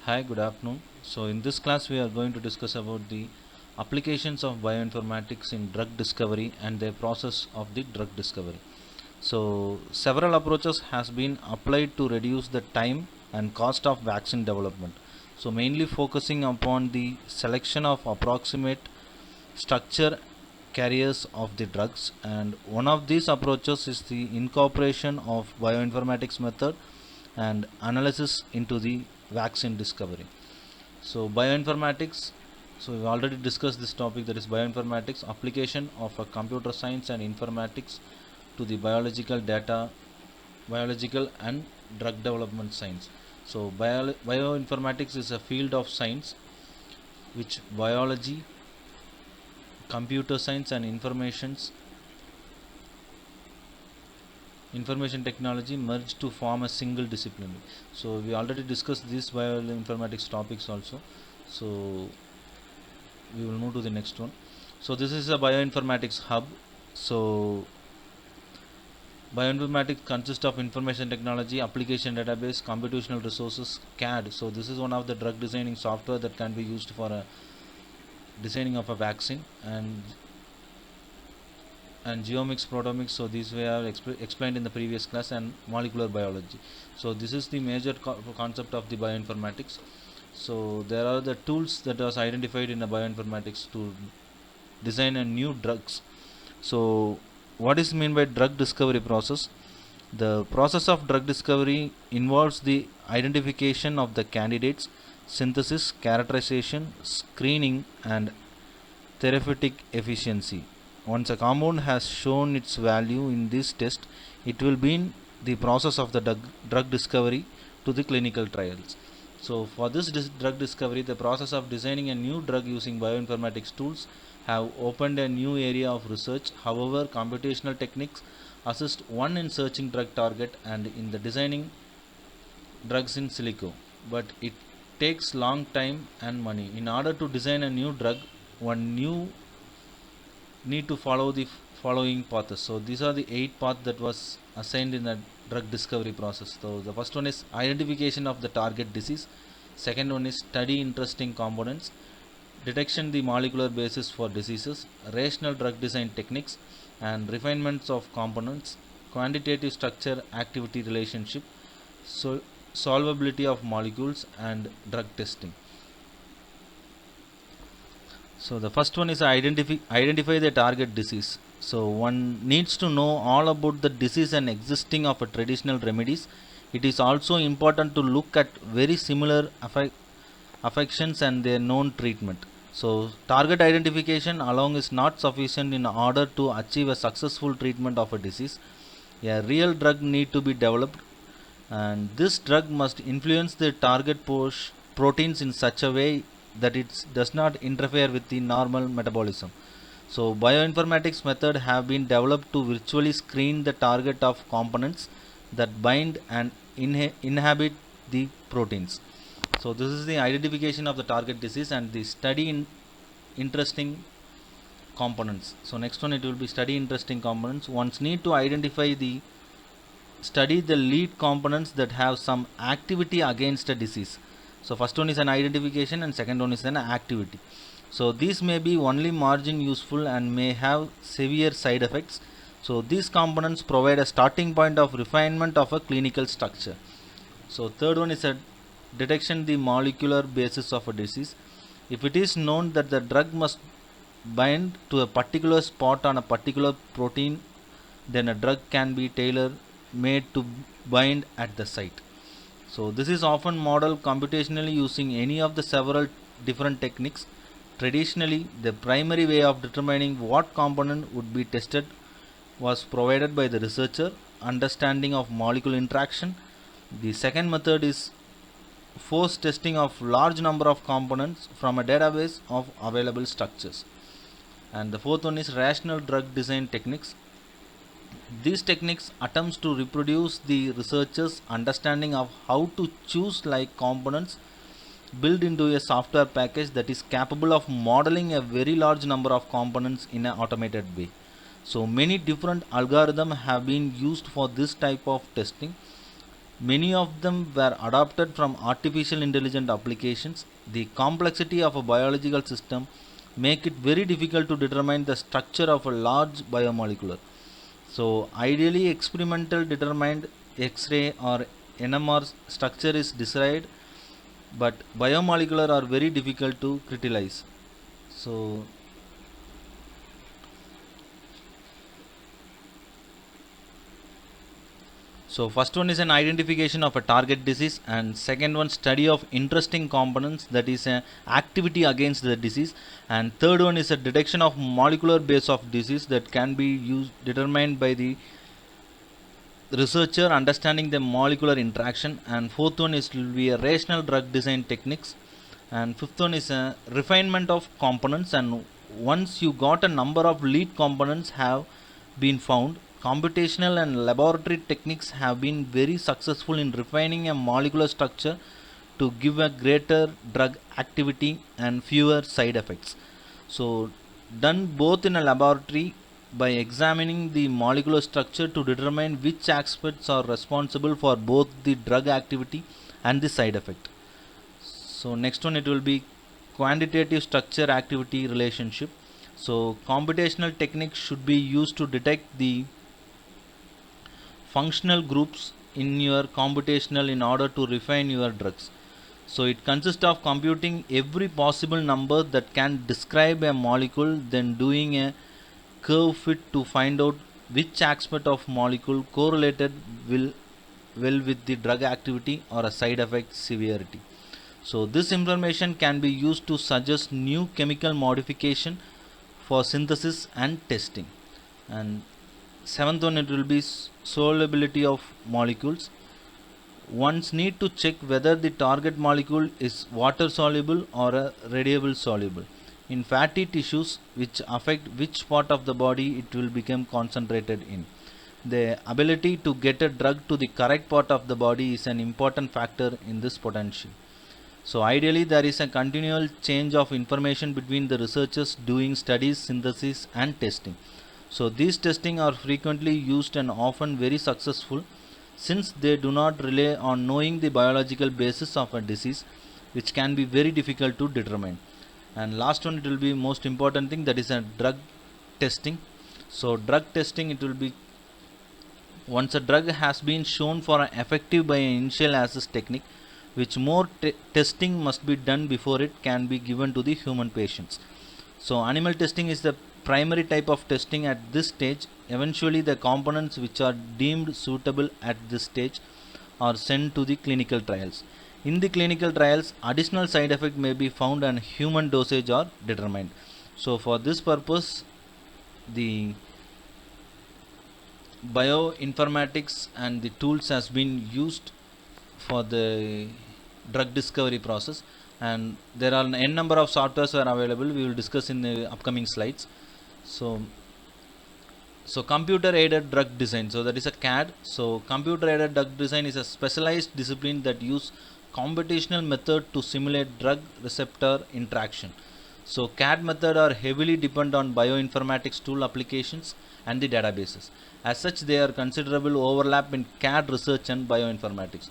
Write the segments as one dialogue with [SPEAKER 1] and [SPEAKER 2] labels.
[SPEAKER 1] Hi, good afternoon. So, in this class, we are going to discuss about the applications of bioinformatics in drug discovery and the process of the drug discovery. So, several approaches has been applied to reduce the time and cost of vaccine development. So, mainly focusing upon the selection of approximate structure carriers of the drugs, and one of these approaches is the incorporation of bioinformatics method and analysis into the vaccine discovery. So bioinformatics, so we've already discussed this topic, that is bioinformatics, application of a computer science and informatics to the biological and drug development science. So bioinformatics is a field of science which biology, computer science and information technology merged to form a single discipline. So we already discussed these bioinformatics topics also. So we will move to the next one. So this is a bioinformatics hub. So bioinformatics consists of information technology, application database, computational resources, CAD. So this is one of the drug designing software that can be used for a designing of a vaccine, and geomics, proteomics. So these were explained in the previous class, and molecular biology. So this is the major concept of the bioinformatics. So there are the tools that was identified in the bioinformatics to design a new drugs. So what is meant by drug discovery process? The process of drug discovery involves the identification of the candidates, synthesis, characterization, screening, and therapeutic efficiency. Once a compound has shown its value in this test, it will be in the process of the drug discovery to the clinical trials. So for this drug discovery, the process of designing a new drug using bioinformatics tools have opened a new area of research. However, computational techniques assist one in searching drug target and in the designing drugs in silico, but it takes long time and money. In order to design a new drug, one new need to follow the following paths. So these are the 8 paths that was assigned in the drug discovery process. So the first one is identification of the target disease. Second one is study interesting components, detection the molecular basis for diseases, rational drug design techniques and refinements of components, quantitative structure activity relationship, so solvability of molecules, and drug testing. So the first one is identify the target disease. So one needs to know all about the disease and existing of a traditional remedies. It is also important to look at very similar affections and their known treatment. So target identification alone is not sufficient in order to achieve a successful treatment of a disease. A real drug need to be developed, and this drug must influence the target proteins in such a way that it does not interfere with the normal metabolism. So bioinformatics method have been developed to virtually screen the target of components that bind and inhabit the proteins. So this is the identification of the target disease and the study in interesting components. So next one, it will be study interesting components. One's need to identify the study the lead components that have some activity against a disease. So first one is an identification and second one is an activity. So these may be only margin useful and may have severe side effects. So these components provide a starting point of refinement of a clinical structure. So third one is a detection the molecular basis of a disease. If it is known that the drug must bind to a particular spot on a particular protein, then a drug can be tailor made to bind at the site. So this is often modeled computationally using any of the several different techniques. Traditionally, the primary way of determining what component would be tested was provided by the researcher understanding of molecular interaction. The second method is force testing of large number of components from a database of available structures. And the fourth one is rational drug design techniques. These techniques attempts to reproduce the researcher's understanding of how to choose like components built into a software package that is capable of modeling a very large number of components in an automated way. So many different algorithms have been used for this type of testing. Many of them were adopted from artificial intelligence applications. The complexity of a biological system make it very difficult to determine the structure of a large biomolecular. So ideally experimental determined X-ray or NMR structure is desired, but biomolecular are very difficult to crystallize. So So first one is an identification of a target disease, and second one study of interesting components, that is a activity against the disease, and third one is a detection of molecular base of disease that can be used determined by the researcher understanding the molecular interaction, and fourth one is will be a rational drug design techniques, and fifth one is a refinement of components. And once you got a number of lead components have been found, computational and laboratory techniques have been very successful in refining a molecular structure to give a greater drug activity and fewer side effects. So done both in a laboratory by examining the molecular structure to determine which aspects are responsible for both the drug activity and the side effect. So next one, it will be quantitative structure activity relationship. So computational techniques should be used to detect the functional groups in your computational in order to refine your drugs. So it consists of computing every possible number that can describe a molecule, then doing a curve fit to find out which aspect of molecule correlated will well with the drug activity or a side effect severity. So this information can be used to suggest new chemical modification for synthesis and testing. And seventh one, it will be solubility of molecules. One's need to check whether the target molecule is water soluble or a radiable soluble in fatty tissues, which affect which part of the body it will become concentrated in. The ability to get a drug to the correct part of the body is an important factor in this potential. So ideally there is a continual change of information between the researchers doing studies, synthesis and testing. So these testing are frequently used and often very successful, since they do not rely on knowing the biological basis of a disease, which can be very difficult to determine. And last one, it will be most important thing, that is a drug testing. So drug testing, it will be once a drug has been shown for an effective by an initial assess technique, which more testing must be done before it can be given to the human patients. So animal testing is the primary type of testing at this stage. Eventually the components which are deemed suitable at this stage are sent to the clinical trials. In the clinical trials, additional side effect may be found and human dosage are determined. So for this purpose, the bioinformatics and the tools has been used for the drug discovery process, and there are n number of softwares are available, we will discuss in the upcoming slides. So computer aided drug design, so that is a CAD. So computer aided drug design is a specialized discipline that use computational method to simulate drug receptor interaction. So CAD method are heavily depend on bioinformatics tool applications and the databases. As such, there are considerable overlap in CAD research and bioinformatics.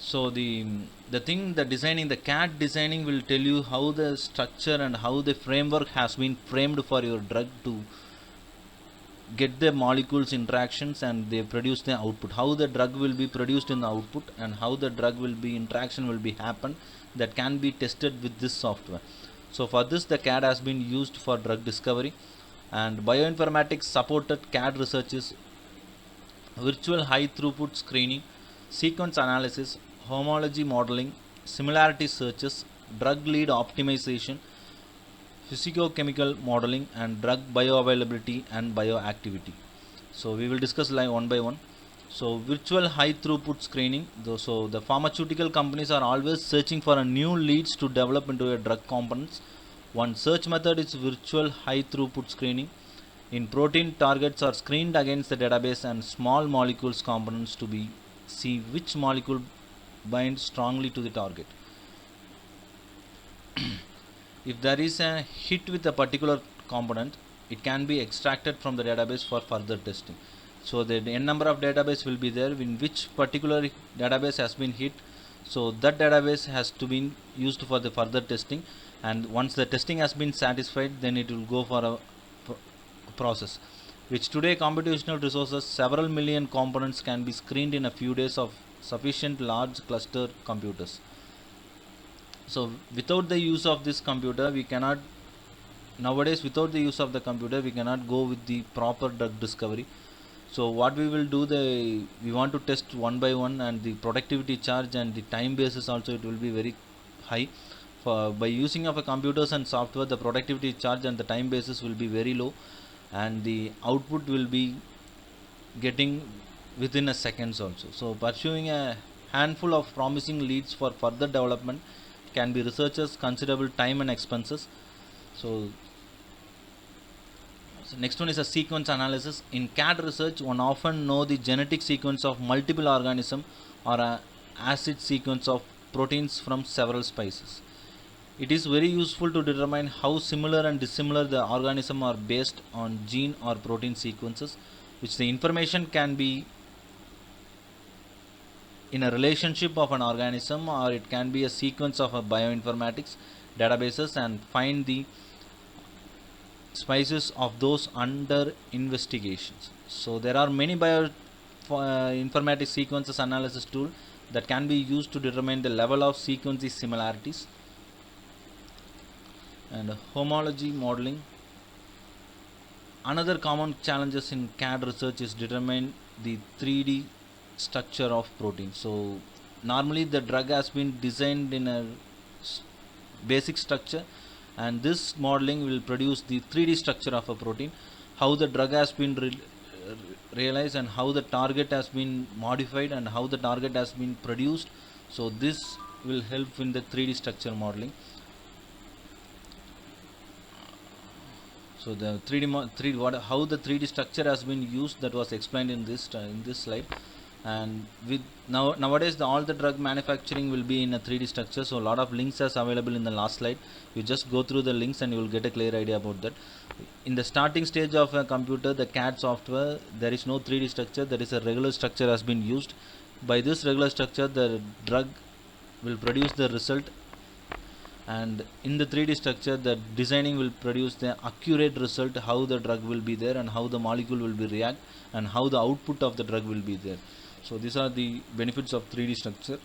[SPEAKER 1] So the designing, the CAD designing will tell you how the structure and how the framework has been framed for your drug to get the molecules interactions and they produce the output, how the drug will be produced in the output and how the drug will be interaction will be happen, that can be tested with this software. So for this, the CAD has been used for drug discovery, and bioinformatics supported CAD research is virtual high throughput screening, sequence analysis, homology modeling, similarity searches, drug lead optimization, physicochemical modeling, and drug bioavailability and bioactivity. So we will discuss like one by one. So virtual high throughput screening. So the pharmaceutical companies are always searching for a new leads to develop into a drug components. One search method is virtual high throughput screening. In protein, targets are screened against the database and small molecules components to be see which molecule binds strongly to the target. If there is a hit with a particular component, it can be extracted from the database for further testing. So the n number of database will be there in which particular database has been hit. So that database has to be used for the further testing, and once the testing has been satisfied, then it will go for a process. Which today computational resources, several million components can be screened in a few days of sufficient large cluster computers. So without the use of this computer, we cannot nowadays without the use of the computer we cannot go with the proper drug discovery. So what we will do, we want to test one by one, and the productivity charge and the time basis also it will be very high. By using of a computers and software, the productivity charge and the time basis will be very low, and the output will be getting within a seconds also. So pursuing a handful of promising leads for further development can be researchers considerable time and expenses. So next one is a sequence analysis. In CAD research, one often know the genetic sequence of multiple organisms or a acid sequence of proteins from several species. It is very useful to determine how similar and dissimilar the organism are based on gene or protein sequences, which the information can be in a relationship of an organism, or it can be a sequence of a bioinformatics databases, and find the species of those under investigations. So there are many bioinformatics sequences analysis tool that can be used to determine the level of sequence similarities. And homology modeling. Another common challenges in CAD research is determine the 3D structure of protein. So normally the drug has been designed in a basic structure, and this modeling will produce the 3D structure of a protein, how the drug has been realized, and how the target has been modified, and how the target has been produced. So this will help in the 3D structure modeling. So the 3D how the 3D structure has been used, that was explained in this slide. And with nowadays all the drug manufacturing will be in a 3D structure. So a lot of links are available in the last slide. You just go through the links and you will get a clear idea about that. In the starting stage of a computer, the CAD software, there is no 3D structure. There is a regular structure has been used. By this regular structure, the drug will produce the result, and in the 3D structure, the designing will produce the accurate result, how the drug will be there and how the molecule will be react and how the output of the drug will be there. So these are the benefits of 3D structure.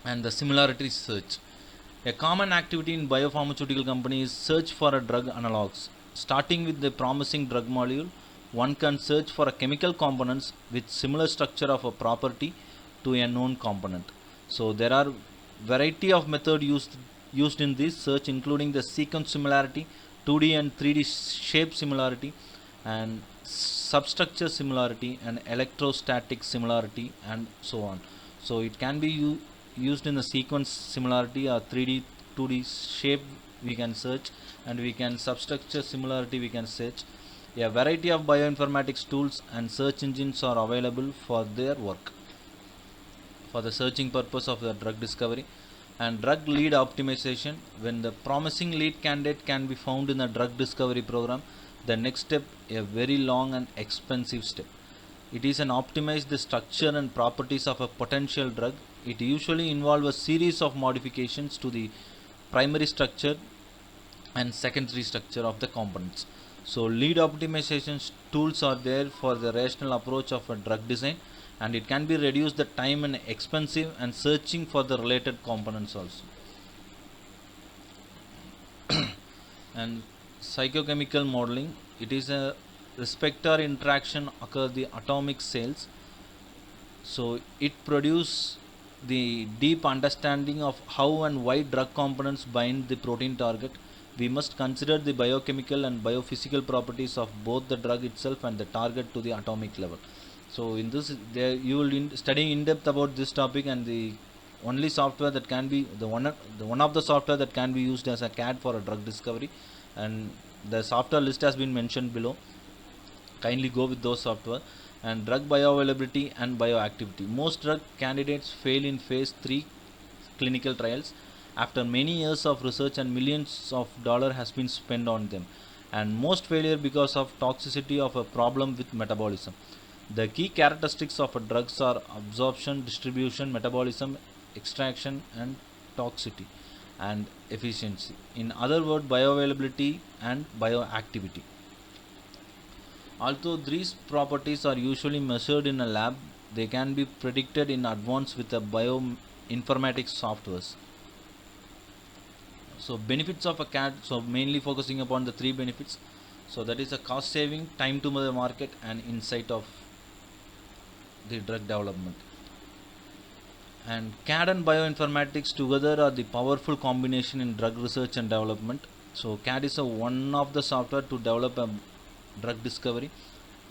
[SPEAKER 1] And the similarity search. A common activity in biopharmaceutical companies is search for a drug analogs. Starting with the promising drug molecule, one can search for a chemical components with similar structure of a property to a known component. So there are variety of method used in this search, including the sequence similarity, 2D and 3D shape similarity, and substructure similarity, and electrostatic similarity, and so on. So it can be used in the sequence similarity, or 3D 2D shape we can search, and we can substructure similarity we can search. A variety of bioinformatics tools and search engines are available for their work for the searching purpose of the drug discovery. And drug lead optimization. When the promising lead candidate can be found in the drug discovery program, the next step, a very long and expensive step. It is an optimize the structure and properties of a potential drug. It usually involves a series of modifications to the primary structure and secondary structure of the components. So lead optimization tools are there for the rational approach of a drug design, and it can be reduce the time and expensive and searching for the related components also. And psychochemical modeling. It is a receptor interaction occur the atomic cells. So it produce the deep understanding of how and why drug components bind the protein target. We must consider the biochemical and biophysical properties of both the drug itself and the target to the atomic level. So in this, you will study in depth about this topic, and the only software that can be the one of the software that can be used as a CAD for a drug discovery, and the software list has been mentioned below. Kindly go with those software. And drug bioavailability and bioactivity. Most drug candidates fail in phase 3 clinical trials after many years of research and millions of dollars has been spent on them. and most failure because of toxicity of a problem with metabolism. The key characteristics of a drugs are absorption, distribution, metabolism, extraction, and toxicity and efficiency. In other words, bioavailability and bioactivity. Although these properties are usually measured in a lab, they can be predicted in advance with a bioinformatics softwares. So benefits of a CAD, so mainly focusing upon the three benefits. So that is a cost saving, time to the market, and insight of the drug development. And CAD and bioinformatics together are the powerful combination in drug research and development. So CAD is a one of the software to develop a drug discovery.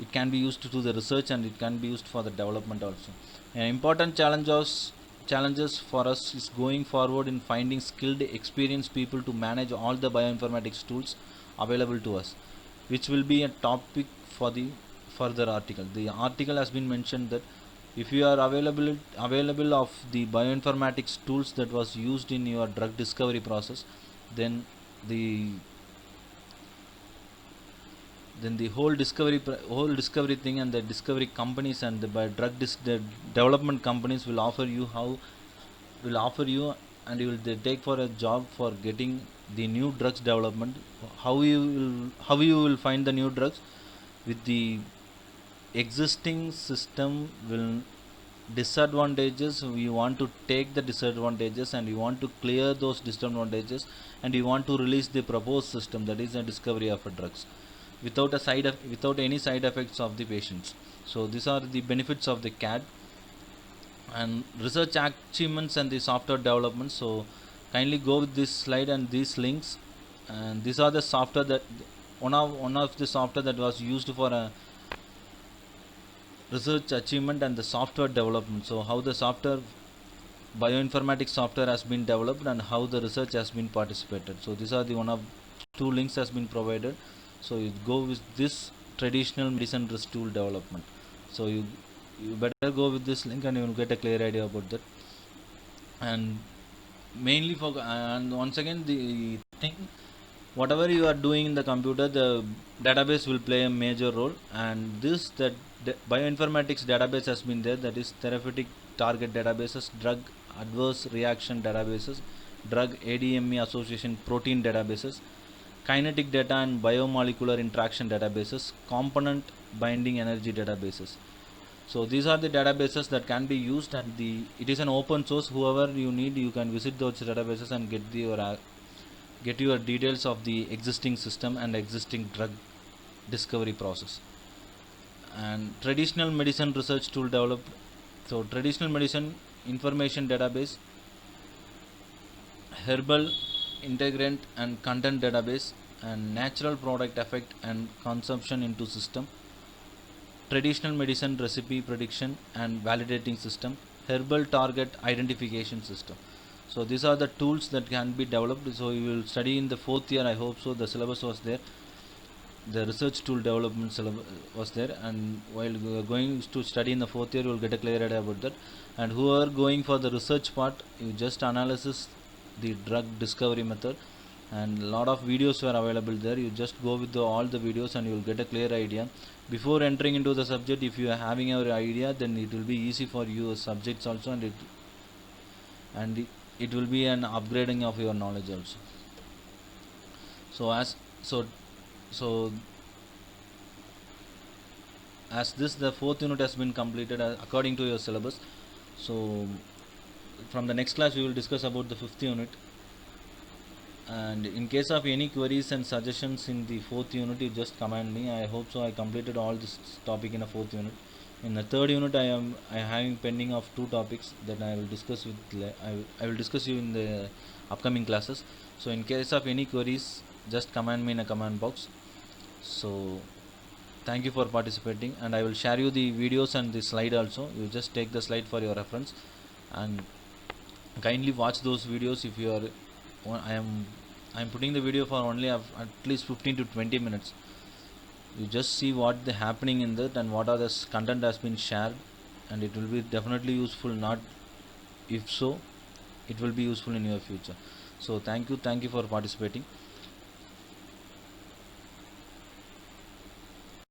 [SPEAKER 1] It can be used to do the research and it can be used for the development also. An important challenges for us is going forward in finding skilled, experienced people to manage all the bioinformatics tools available to us, which will be a topic for the further article. The article has been mentioned that if you are available of the bioinformatics tools that was used in your drug discovery process, then the whole discovery thing and the discovery companies and the development companies will offer you and you will take for a job for getting the new drugs development. How you will find the new drugs with the existing system will disadvantages. You want to take the disadvantages and you want to clear those disadvantages, and you want to release the proposed system, that is a discovery of a drugs without any side effects of the patients. So these are the benefits of the CAD and research achievements and the software development. So kindly go with this slide and these links, and these are the software that one of the software that was used for a research achievement and the software development. So how the software bioinformatics software has been developed and how the research has been participated. So these are the one of two links has been provided. So you go with this traditional medicine risk tool development. So you better go with this link and you will get a clear idea about that. And mainly for, and once again the thing, whatever you are doing in the computer, the database will play a major role. And this that bioinformatics database has been there, that is therapeutic target databases, drug adverse reaction databases, drug ADME association protein databases, kinetic data and biomolecular interaction databases, component binding energy databases. So these are the databases that can be used, and it is an open source. Whoever you need, you can visit those databases and get your details of the existing system and existing drug discovery process. And traditional medicine research tool developed. So traditional medicine information database, herbal integrant and content database, and natural product effect and consumption into system, traditional medicine recipe prediction and validating system, herbal target identification system. So these are the tools that can be developed. So you will study in the fourth year, I hope so. The syllabus was there, the research tool development syllabus was there, and while you are going to study in the fourth year, you will get a clear idea about that. And who are going for the research part, you just analysis the drug discovery method, and a lot of videos were available there. You just go with all the videos and you will get a clear idea. Before entering into the subject, if you are having your idea, then it will be easy for you subjects also, and it will be an upgrading of your knowledge also. So so as this the fourth unit has been completed according to your syllabus. So from the next class we will discuss about the fifth unit, and in case of any queries and suggestions in the fourth unit, you just command me. I hope so I completed all this topic in a fourth unit. In the third unit, I am having pending of two topics that I will discuss I will discuss you in the upcoming classes. So in case of any queries, just command me in a command box. So thank you for participating, and I will share you the videos and the slide also. You just take the slide for your reference and kindly watch those videos. If you are I am putting the video for only at least 15 to 20 minutes. You just see what the happening in that and what are the content has been shared, and it will be definitely useful. Not if so, it will be useful in your future. So thank you for participating.